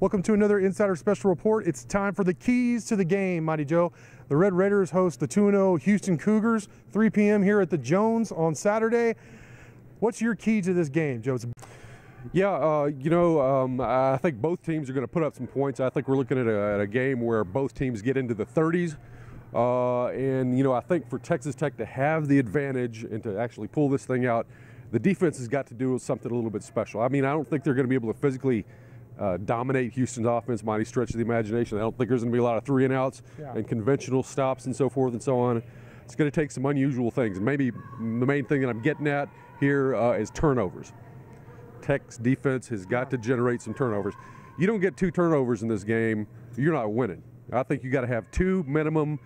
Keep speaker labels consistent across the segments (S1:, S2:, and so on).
S1: Welcome to another Insider Special Report. It's time for the keys to the game, Mighty Joe. The Red Raiders host the 2-0 Houston Cougars, 3 p.m. here at the Jones on Saturday. What's your key to this game, Joe?
S2: I think both teams are going to put up some points. I think we're looking at a game where both teams get into the 30s. I think for Texas Tech to have the advantage and to actually pull this thing out, the defense has got to do something a little bit special. I mean, I don't think they're going to be able to physically dominate Houston's offense by any stretch of the imagination. I don't think there's going to be a lot of 3-and-outs and conventional stops and so forth and so on. It's going to take some unusual things. And maybe the main thing that I'm getting at here is turnovers. Tech's defense has got to generate some turnovers. You don't get 2 turnovers in this game, you're not winning. I think you got to have 2 minimum,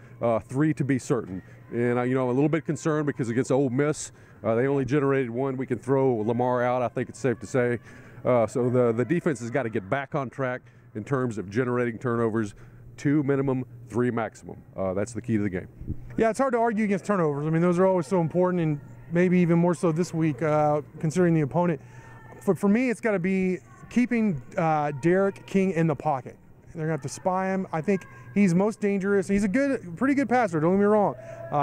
S2: 3 to be certain. And I'm a little bit concerned because against Ole Miss, they only generated 1. We can throw Lamar out, I think it's safe to say. So the defense has got to get back on track in terms of generating turnovers. 2 minimum, 3 maximum. That's the key to the game.
S1: Yeah, it's hard to argue against turnovers. I mean, those are always so important, and maybe even more so this week, considering the opponent. For me, it's got to be keeping Derek King in the pocket. They're going to have to spy him. I think he's most dangerous. He's a pretty good passer, don't get me wrong.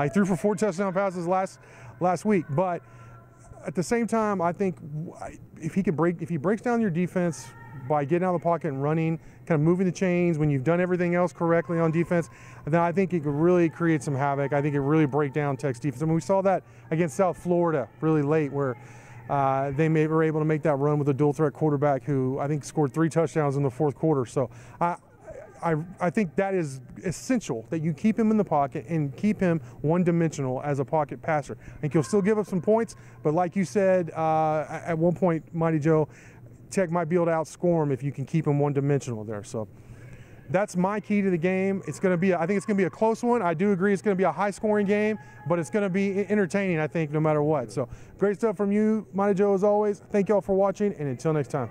S1: He threw for 4 touchdown passes last week, but at the same time, I think if he breaks down your defense by getting out of the pocket and running, kind of moving the chains when you've done everything else correctly on defense, then I think it could really create some havoc. I think it really break down Tech's defense. I mean, we saw that against South Florida really late, where they were able to make that run with a dual threat quarterback who I think scored 3 touchdowns in the 4th quarter. So I think that is essential, that you keep him in the pocket and keep him one-dimensional as a pocket passer. I think he'll still give up some points, but like you said, at one point, Mighty Joe, Tech might be able to outscore him if you can keep him one-dimensional there. So that's my key to the game. I think it's going to be a close one. I do agree it's going to be a high-scoring game, but it's going to be entertaining, I think, no matter what. So great stuff from you, Mighty Joe, as always. Thank y'all for watching, and until next time.